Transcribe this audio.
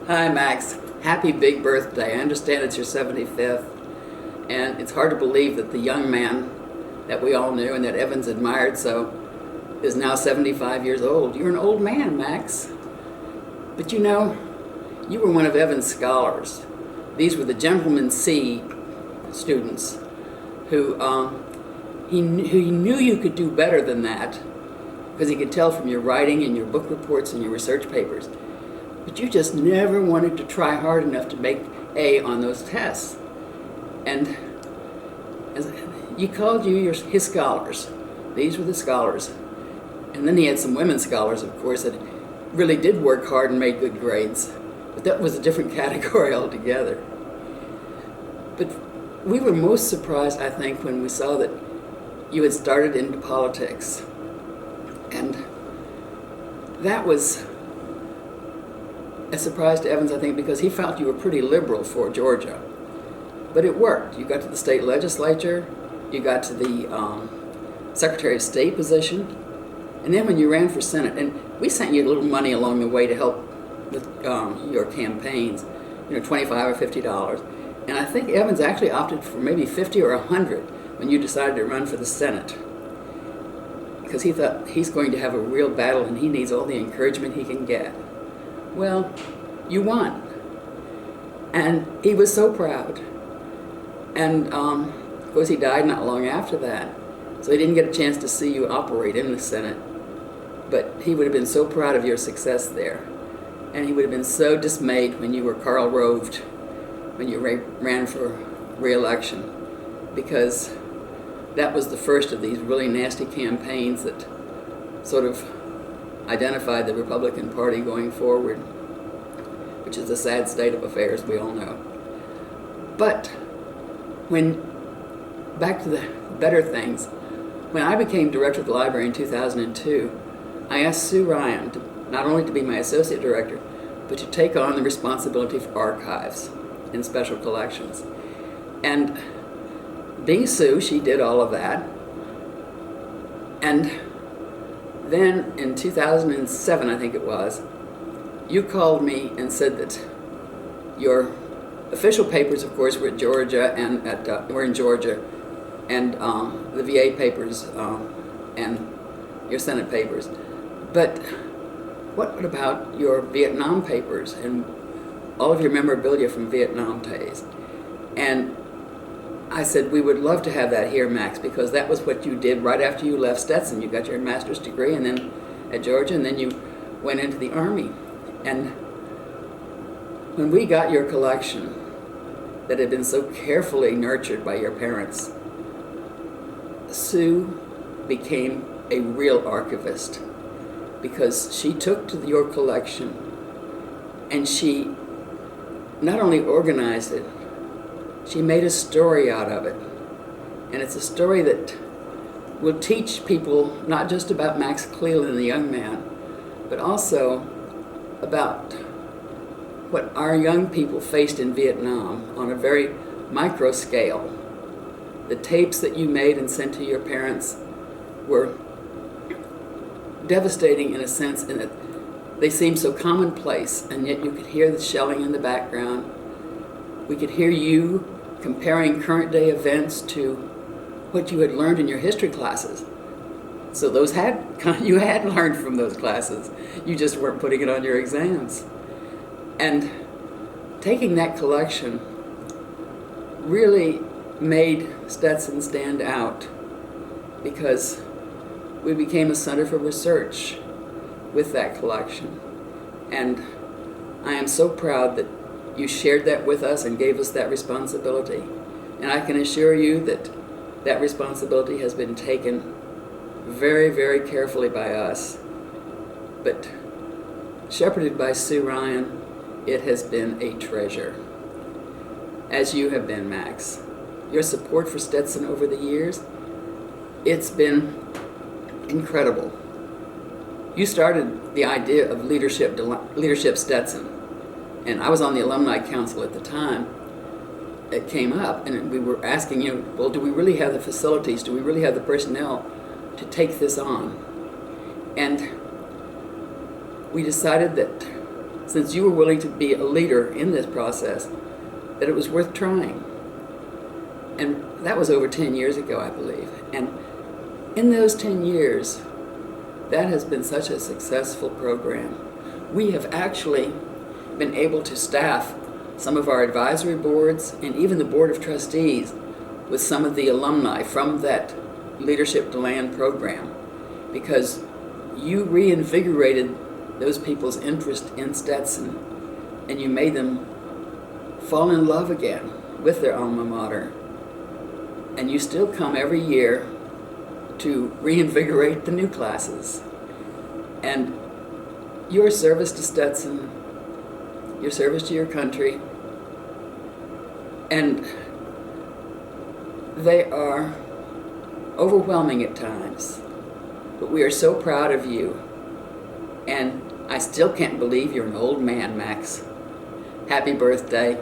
Hi, Max. Happy big birthday. I understand it's your 75th, and it's hard to believe that the young man that we all knew and that Evans admired so is now 75 years old. You're an old man, Max. But you know, you were one of Evans' scholars. These were the Gentleman C students who he knew you could do better than that because he could tell from your writing and your book reports and your research papers. But you just never wanted to try hard enough to make A on those tests. And you called his scholars. These were the scholars. And then he had some women scholars, of course, that really did work hard and made good grades. But that was a different category altogether. But we were most surprised, I think, when we saw that you had started into politics. And that was a surprise to Evans, I think, because he felt you were pretty liberal for Georgia. But it worked. You got to the state legislature, you got to the Secretary of State position, and then when you ran for Senate, and we sent you a little money along the way to help with your campaigns, $25 or $50. And I think Evans actually opted for maybe 50 or 100 when you decided to run for the Senate, because he thought he's going to have a real battle and he needs all the encouragement he can get. Well, you won. And he was so proud. And of course he died not long after that, so he didn't get a chance to see you operate in the Senate. But he would have been so proud of your success there. And he would have been so dismayed when you were Karl Rove, when you ran for re-election, because that was the first of these really nasty campaigns that sort of identified the Republican Party going forward, which is a sad state of affairs, we all know. But back to the better things, when I became director of the library in 2002, I asked Sue Ryan not only to be my associate director, but to take on the responsibility for archives and special collections. And being Sue, she did all of that. And then in 2007, I think it was, you called me and said that your official papers, of course, were at Georgia and were in Georgia, and the VA papers and your Senate papers. But what about your Vietnam papers and all of your memorabilia from Vietnam days? And I said, we would love to have that here, Max, because that was what you did right after you left Stetson. You got your master's degree and then at Georgia, and then you went into the Army. And when we got your collection that had been so carefully nurtured by your parents, Sue became a real archivist, because she took to your collection and she not only organized it, she made a story out of it. And it's a story that will teach people not just about Max Cleland, the young man, but also about what our young people faced in Vietnam on a very micro scale. The tapes that you made and sent to your parents were devastating in a sense in that they seemed so commonplace, and yet you could hear the shelling in the background. We could hear you comparing current day events to what you had learned in your history classes. So you had learned from those classes. You just weren't putting it on your exams. And taking that collection really made Stetson stand out, because we became a center for research with that collection. And I am so proud that you shared that with us and gave us that responsibility. And I can assure you that that responsibility has been taken very, very carefully by us. But shepherded by Sue Ryan, it has been a treasure, as you have been, Max. Your support for Stetson over the years, it's been incredible. You started the idea of leadership Stetson, and I was on the alumni council at the time. It came up, and we were asking you, well, do we really have the facilities? Do we really have the personnel to take this on? And we decided that since you were willing to be a leader in this process, that it was worth trying. And that was over 10 years ago, I believe. And in those 10 years, that has been such a successful program. We have actually been able to staff some of our advisory boards and even the Board of Trustees with some of the alumni from that Leadership to Land program, because you reinvigorated those people's interest in Stetson and you made them fall in love again with their alma mater. And you still come every year to reinvigorate the new classes. And your service to Stetson, your service to your country, and they are overwhelming at times, but we are so proud of you. And I still can't believe you're an old man, Max. Happy birthday.